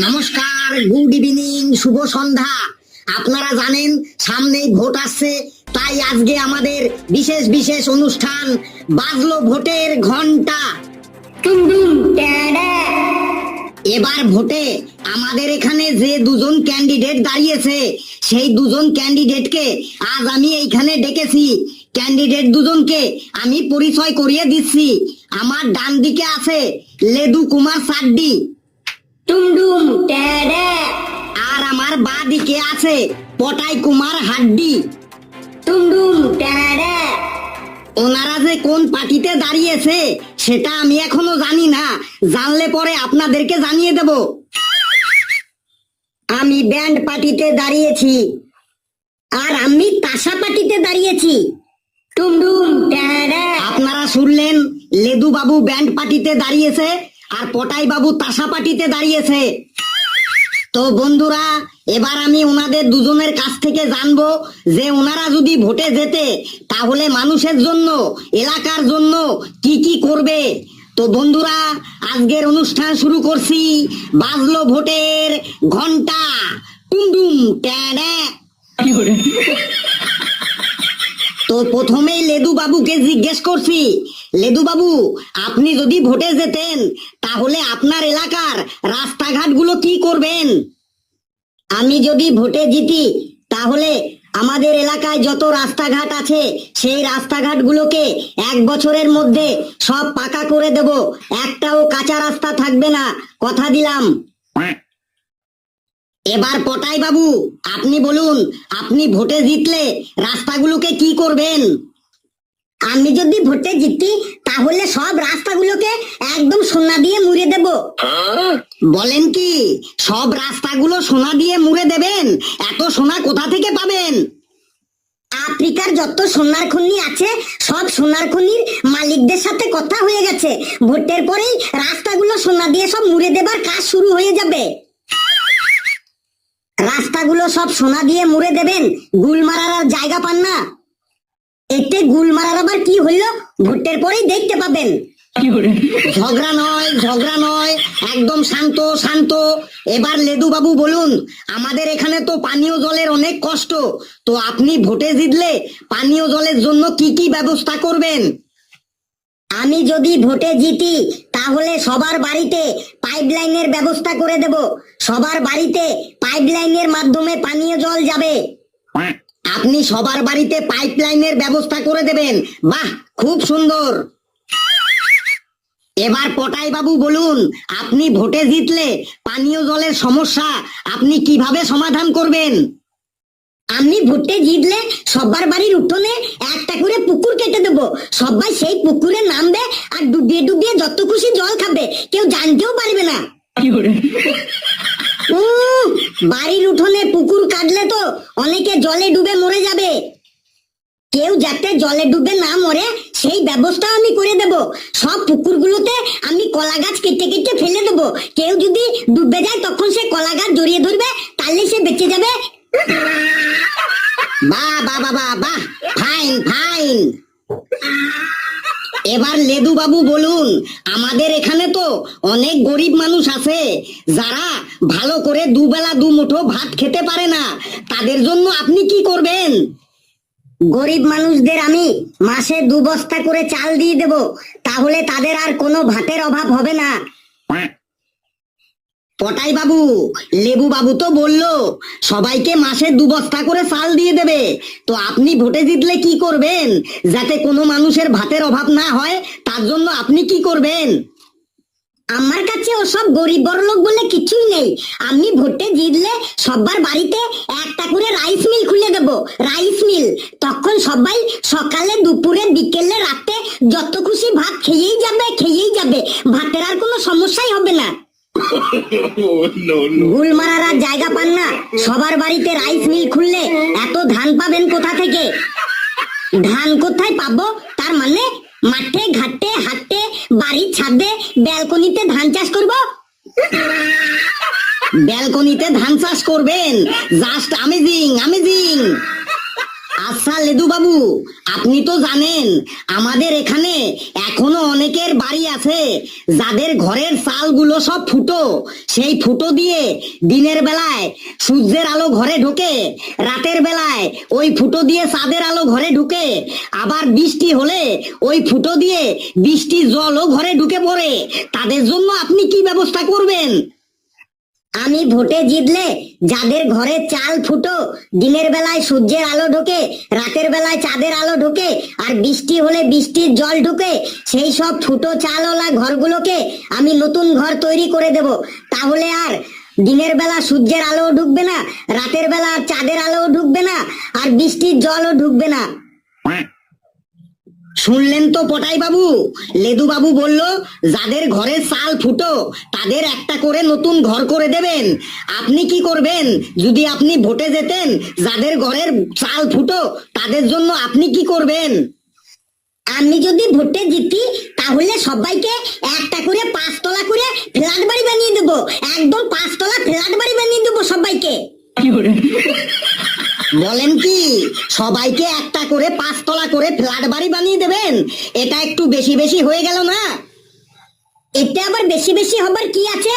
নমস্কার, good evening, শুভ সন্ধ্যা। আপনারা জানেন সামনেই ভোট আসছে, তাই আজকে আমাদের বিশেষ বিশেষ অনুষ্ঠান বাজলো ভোটের ঘন্টা। এবার ভোটে আমাদের এখানে যে দুজন ক্যান্ডিডেট দাঁড়িয়েছে সেই দুজন ক্যান্ডিডেটকে আজ আমি এইখানে ডেকেছি। ক্যান্ডিডেট দুজনকে আমি পরিচয় করিয়ে দিচ্ছি। আমার ডান দিকে আছে লেদু কুমার সাড্ডি, আর আমার বাঁ দিকে আছে পটাই কুমার হাড্ডি। ওনারা যে কোন পার্টিতে দাঁড়িয়েছে সেটা আমি এখনো জানি না, জানলে পরে আপনাদেরকে জানিয়ে দেব। আমি ব্যান্ড পার্টিতে দাঁড়িয়েছি, আর আমি তাসা পার্টিতে দাঁড়িয়েছি। আপনারা শুনলেন, লেদু বাবু ব্যান্ড পার্টিতে দাঁড়িয়েছে আর পটাই বাবু তাসা পার্টিতে দাঁড়িয়েছে। তো বন্ধুরা, এবার আমি ওনাদের দুজনের কাছ থেকে জানবো যে ওনারা যদি ভোটে যেতে তাহলে মানুষের জন্য, এলাকার জন্য কি কি করবে। তো বন্ধুরা, আজকের অনুষ্ঠান শুরু করছি। বাজলো ভোটের ঘন্টা, টুমডুম ট্যাডা। তো প্রথমেই লেদু বাবুকে জিজ্ঞেস করছি, লেদু বাবু, আপনি যদি ভোটে যেতেন তাহলে আপনার এলাকার রাস্তাঘাটগুলো কি করবেন? আমি যদি ভোটে জিতি তাহলে আমাদের এলাকায় যত রাস্তাঘাট আছে সেই রাস্তাঘাটগুলোকে 1 বছরের মধ্যে সব পাকা করে দেব, একটাও কাঁচা রাস্তা থাকবে না, কথা দিলাম। এবার পটাই বাবু, আপনি বলুন, আপনি ভোটে জিতলে রাস্তাগুলোকে কি করবেন? আমি যদি ভোটে জিতি তাহলে সব রাস্তাগুলোকে একদম সোনা দিয়ে মুড়ে দেব। বলেন কি, সব রাস্তাগুলো সোনা দিয়ে মুড়ে দেবেন? এত সোনা কোথা থেকে পাবেন? আফ্রিকার যত সোনার খনি আছে সব সোনার খনির মালিকদের সাথে কথা হয়ে গেছে, ভোটের পরেই রাস্তাগুলো সোনা দিয়ে সব মুড়ে দেবার কাজ শুরু হয়ে যাবে। রাস্তাগুলো সব সোনা দিয়ে মুড়ে দেবেন, গুল মারার আর জায়গা পান না। এতে গুল মারার আবার কি হইলো ভোটের পরেই দেখতে পাবেন। ঝগড়া নয়, ঝগড়া নয়, একদম শান্ত শান্ত। এবার লেদু বাবু বলুন, আমাদের এখানে তো পানীয় জলের অনেক কষ্ট, তো আপনি ভোটে জিতলে পানীয় জলের জন্য কি কি ব্যবস্থা করবেন? আমি যদি ভোটে জিতি তাহলে সবার বাড়িতে পাইপলাইনের ব্যবস্থা করে দেব, সবার বাড়িতে পাইপলাইনের মাধ্যমে পানীয় জল যাবে। আপনি সবার বাড়িতে পাইপলাইনের ব্যবস্থা করে দেবেন? বাহ, খুব সুন্দর। এবার পটাই বাবু বলুন, আপনি ভোটে জিতলে পানীয় জলের সমস্যা আপনি কিভাবে সমাধান করবেন? আমি ভোটে জিতলে সবার বাড়ির উঠোনে একটা করে পুকুর কেটে দেবো, সবাই সেই পুকুরে নামবে আর ডুবিয়ে ডুবিয়ে যত খুশি জল খাবে, কেউ জানতেও পারবে না। বাড়ির উঠোনে পুকুর কাটলে তো অনেকে জলে ডুবে মরে যাবে, কেউ যাতে জলে ডুবে না মরে সেই ব্যবস্থা আমি করে দেব। সব পুকুরগুলোতে আমি কলা গাছ কেটে কেটে ফেলে দেবো, কেউ যদি ডুবে যায় তখন সে কলা গাছ জড়িয়ে ধরবে, তাহলে সে বেঁচে যাবে। বাহ বাহ বাহ বাহ, ফাইন ফাইন। এবার লেদু বাবু বলুন, আমাদের এখানে তো অনেক গরিব মানুষ আছে যারা ভালো করে দুবেলা দুমুঠো ভাত খেতে পারে না, তাদের জন্য আপনি কি করবেন? গরিব মানুষদের আমি মাসে 2 বস্তা করে চাল দিয়ে দেব, তাহলে তাদের আর কোনো ভাতের অভাব হবে না। পটাই বাবু, লেবু বাবু তো বললো সবাইকে মাসে 2 বস্তা করে চাল দিয়ে দেবে, তো আপনি ভোটে জিতলে কি করবেন যাতে কোনো মানুষের ভাতের অভাব না হয়? তার জন্য আপনি কি করবেন? আমার কাছে ওসব গরিব বড়লোক বলে কিছুই নেই। আমি ভোটে জিতলে সবার বাড়িতে একটা করে রাইস মিল খুলে দেব, রাইস মিল। তখন সবাই সকালে, দুপুরে, বিকেলে, রাতে যত খুশি ভাত খেয়েই যাবে, খেয়েই যাবে, ভাতের আর কোনো সমস্যাই হবে না। গুল মারার আর জায়গা পান না, সবার বাড়িতে রাইস মিল খুললে এত ধান পাবেন কোথা থেকে? ধান কোথায় পাবো? তার মানে মাঠে ঘাটে হাটে বাড়ির ছাদে ব্যালকনিতে ধান চাষ করব। ব্যালকনিতে ধান চাষ করবেন? Just amazing amazing. আচ্ছা লেদু বাবু, আপনি তো জানেন আমাদের এখানে এখনো অনেকের বাড়ি আছে যাদের ঘরের চালগুলো সব ফুটো। সেই ফুটো দিয়ে দিনের বেলায় সূর্যের আলো ঘরে ঢোকে, রাতের বেলায় ওই ফুটো দিয়ে চাঁদের আলো ঘরে ঢুকে, আবার বৃষ্টি হলে ওই ফুটো দিয়ে বৃষ্টির জলও ঘরে ঢুকে পড়ে। তাদের জন্য আপনি কি ব্যবস্থা করবেন? আমি ভোটে জিতলে যাদের ঘরে চাল ফুটো, দিনের বেলায় সূর্যের আলো ঢোকে, রাতের বেলায় চাঁদের আলো ঢোকে, আর বৃষ্টি হলে বৃষ্টির জল ঢুকে, সেই সব ফুটো চালওয়ালা ঘরগুলোকে আমি নতুন ঘর তৈরি করে দেব। তাহলে আর দিনের বেলা সূর্যের আলো ঢুকবে না, রাতের বেলা চাঁদের আলো ঢুকবে না, আর বৃষ্টির জলও ঢুকবে না। শুনলেন তো পটাই বাবু, লেদু বাবু বলল যাদের ঘরে চাল ফুটো তাদের একটা করে নতুন ঘর করে দেবেন। আপনি কি করবেন যদি আপনি ভোটে যেতেন? যাদের ঘরের চাল ফুটো তাদের জন্য আপনি কি করবেন? আমি যদি ভোটে জিতি তাহলে সবাইকে একটা করে 5 তলা করে ফ্ল্যাট বাড়ি বানিয়ে দেবো। একদম 5 তলা ফ্ল্যাট বাড়ি বানিয়ে দেবো সবাইকে। বলেন কি, সবাইকে একটা করে 5 তলা করে ফ্ল্যাট বাড়ি বানিয়ে দেবেন? এটা একটু বেশি বেশি হয়ে গেল না? এটা আবার বেশি বেশি হবার কি আছে?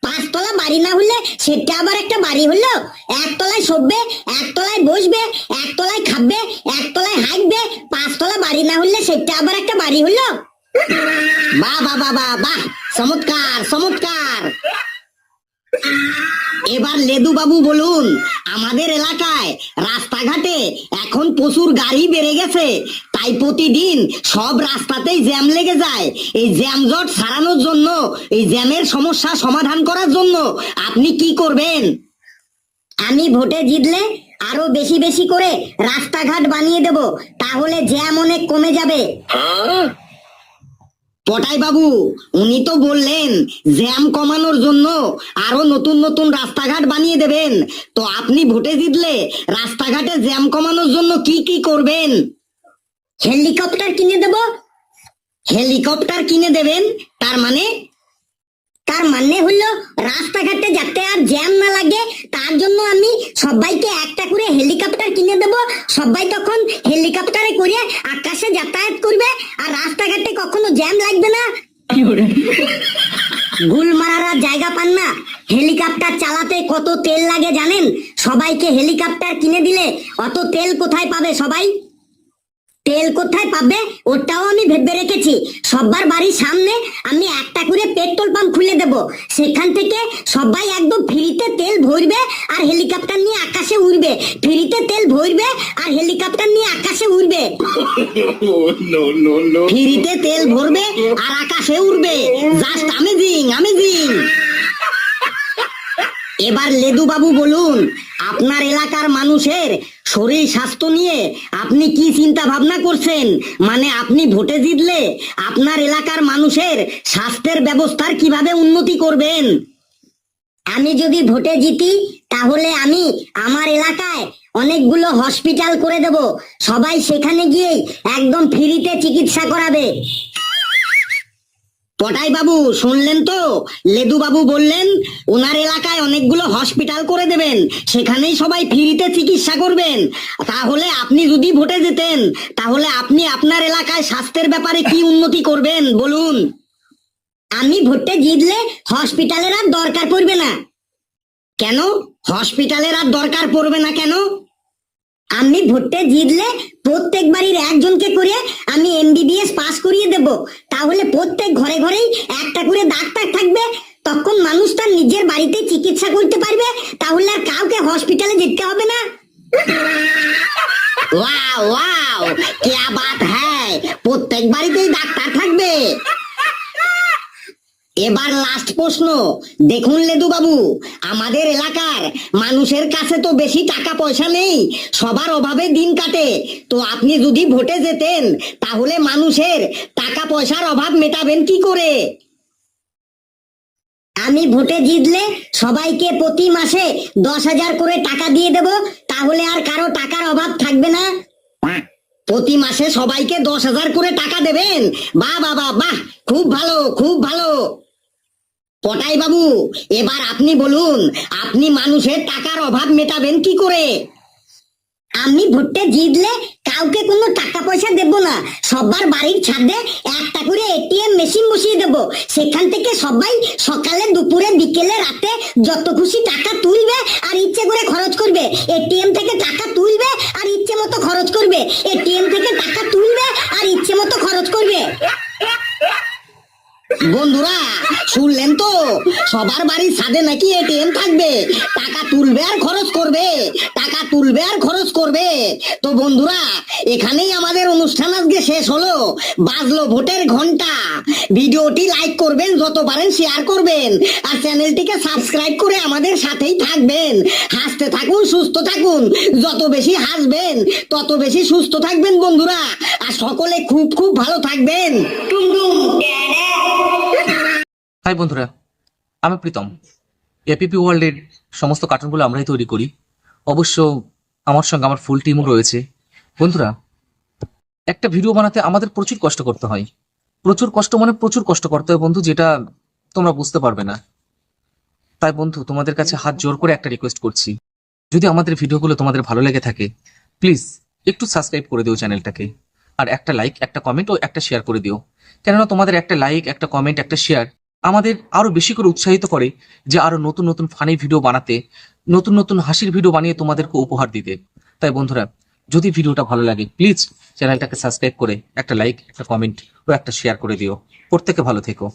5 তলা বাড়ি না হলে সেটা আবার একটা বাড়ি হলো। 1 তলায় শোবে, 1 তলায় বসবে, 1 তলায় খাবে, 1 তলায় হাঁকবে। 5 তলা বাড়ি না হলে সেটা আবার একটা বাড়ি হলো। বাহ বাহ বাহ বাহ বাহ, চমৎকার চমৎকার। এবার লেদু বাবু বলুন, আমাদের এলাকায় রাস্তাঘাটে এখন প্রচুর গাড়ি বেড়ে গেছে, তাই প্রতিদিন সব রাস্তাতেই জ্যাম লেগে যায়। এই জ্যাম জট সারানোর জন্য, এই জ্যামের সমস্যা সমাধান করার জন্য আপনি কি করবেন? আমি ভোটে জিতলে আরো বেশি বেশি করে রাস্তাঘাট বানিয়ে দেব, তাহলে জ্যাম অনেক কমে যাবে। পটাই বাবু, উনি তো বললেন জ্যাম কমানোর জন্য আরো নতুন নতুন রাস্তাঘাট বানিয়ে দেবেন। তো আপনি ভোটে জিতলে রাস্তাঘাটে জ্যাম কমানোর জন্য কি কি করবেন? হেলিকপ্টার কিনে দেব। হেলিকপ্টার কিনে দেবেন? তার মানে হলো রাস্তাঘাটে যাতে আর জ্যাম না লাগে তার জন্য আমি সবাইকে একটা করে হেলিকপ্টার কিনে দেব। সবাই তখন হেলিকপ্টারে করে আকাশে যাতায়াত করবে, আর রাস্তাঘাটে কখনো জ্যাম লাগবে না। গুল মারার জায়গা পান না। হেলিকপ্টার চালাতে কত তেল লাগে জানেন? সবাইকে হেলিকপ্টার কিনে দিলে অত তেল কোথায় পাবে সবাই? তেল কোথায় পাবে ওটাও আমি ভেবে রেখেছি। সবার বাড়ির সামনে আমি একটা করে পেট্রোল পাম্প খুলে দেব। সেখান থেকে সবাই একদম ফ্রিতে তেল ভরবে আর হেলিকপ্টার নিয়ে আকাশে উড়বে। ফ্রিতে তেল ভরবে আর হেলিকপ্টার নিয়ে আকাশে উড়বে। ফ্রিতে তেল ভরবে আর আকাশে উড়বে। Just amazing amazing. এবার লেদু বাবু বলুন, আপনার এলাকার মানুষের শরীর স্বাস্থ্য নিয়ে আপনি কি চিন্তা ভাবনা করছেন? মানে আপনি ভোটে জিতলে আপনার এলাকার মানুষের স্বাস্থ্যের ব্যবস্থার কিভাবে উন্নতি করবেন? আমি যদি ভোটে জিতি তাহলে আমি আমার এলাকায় অনেকগুলো হসপিটাল করে দেব। সবাই সেখানে গিয়েই একদম ফ্রিতে চিকিৎসা করাবে। পটাই বাবু, শুনলেন তো? লেদু বাবু বললেন ওনার এলাকায় অনেকগুলো হসপিটাল করে দেবেন, সেখানেই সবাই ফ্রিতে চিকিৎসা করবেন। তাহলে আপনি যদি ভোটে যেতেন তাহলে আপনি আপনার এলাকায় স্বাস্থ্যের ব্যাপারে কি উন্নতি করবেন বলুন? আমি ভোটে জিতলে হসপিটালের আর দরকার পড়বে না। কেন হসপিটালের আর দরকার পড়বে না কেন? আমি ভোটে জিতলে প্রত্যেক বাড়ির একজনকে করে আমি MBBS পাস করিয়ে দেব। তাহলে প্রত্যেক ঘরে ঘরেই একটা করে ডাক্তার থাকবে। তখন মানুষ তার নিজের বাড়িতে চিকিৎসা করতে পারবে। তাহলে আর কাউকে হসপিটালে যেতে হবে না। ওয়াও ওয়াও, क्या बात है! প্রত্যেক বাড়িতেই ডাক্তার থাকবে। এবার লাস্ট প্রশ্ন। দেখুন লেদু বাবু, আমাদের এলাকার মানুষের কাছে তো বেশি টাকা পয়সা নেই, সবার অভাবে দিন কাটে। তো আপনি যদি ভোটে যেতেন তাহলে মানুষের টাকা পয়সার অভাব মেটাবেন কি করে? আমি ভোটে জিতলে সবাইকে প্রতি মাসে 10,000 করে টাকা দিয়ে দেব। তাহলে আর কারো টাকার অভাব থাকবে না। প্রতি মাসে সবাইকে 10,000 করে টাকা দেবেন? বাহ বাহ বাহ বাহ, খুব ভালো খুব ভালো। পটাই বাবু, এবার আপনি বলুন আপনি মানুষের টাকার অভাব মেটাবেন কি করে? আমি ভোটে জিতলে কাউকে কোনো টাকা পয়সা দেব না, সবার বাড়ির ছাদে একটা করে এটিএম মেশিন বসিয়ে দেব। সেখান থেকে সবাই সকালে দুপুরে বিকেলে রাতে যত খুশি টাকা তুলবে আর ইচ্ছে করে খরচ করবে। এটিএম থেকে টাকা তুলবে আর ইচ্ছে মতো খরচ করবে, এটিএম থেকে টাকা তুলবে আর ইচ্ছে মতো খরচ করবে। বন্ধুরা শুনলেন তো, সবার বাড়ির ছাদে নাকি এটিএম থাকবে, টাকা তুলবে আর খরচ করবে, টাকা তুলবে আর খরচ করবে। তো বন্ধুরা এখানেই আমাদের অনুষ্ঠান আজকে শেষ হলো, বাজলো ভোটের ঘন্টা। ভিডিওটি লাইক করবেন, যত পারেন শেয়ার করবেন, আর চ্যানেলটিকে সাবস্ক্রাইব করে আমাদের সাথেই থাকবেন। হাসতে থাকুন, সুস্থ থাকুন, যত বেশি হাসবেন তত বেশি সুস্থ থাকবেন বন্ধুরা, আর সকলে খুব খুব ভালো থাকবেন। টুমটুম হাই বন্ধুরা, আমি প্রীতম। এপিপি ওয়ার্ল্ডের সমস্ত কার্টুনগুলো আমরাই তৈরি করি। অবশ্য আমার সঙ্গে আমার ফুল টিমও রয়েছে। বন্ধুরা, একটা ভিডিও বানাতে আমাদের প্রচুর কষ্ট করতে হয়, প্রচুর কষ্ট মানে প্রচুর কষ্ট করতে হয় বন্ধু, যেটা তোমরা বুঝতে পারবে না। তাই বন্ধু তোমাদের কাছে হাত জোর করে একটা রিকোয়েস্ট করছি, যদি আমাদের ভিডিওগুলো তোমাদের ভালো লেগে থাকে প্লিজ একটু সাবস্ক্রাইব করে দিও চ্যানেলটাকে, আর একটা লাইক, একটা কমেন্ট ও একটা শেয়ার করে দিও। কেননা তোমাদের একটা লাইক, একটা কমেন্ট, একটা শেয়ার আমাদের আরো বেশি করে উৎসাহিত করে যে আরো নতুন নতুন ফানি ভিডিও বানাতে, নতুন নতুন হাসির ভিডিও বানিয়ে তোমাদেরকে উপহার দিতে। তাই বন্ধুরা, যদি ভিডিওটা ভালো লাগে প্লিজ চ্যানেলটাকে সাবস্ক্রাইব করে একটা লাইক, একটা কমেন্ট ও একটা শেয়ার করে দিও। প্রত্যেকে ভালো থেকো।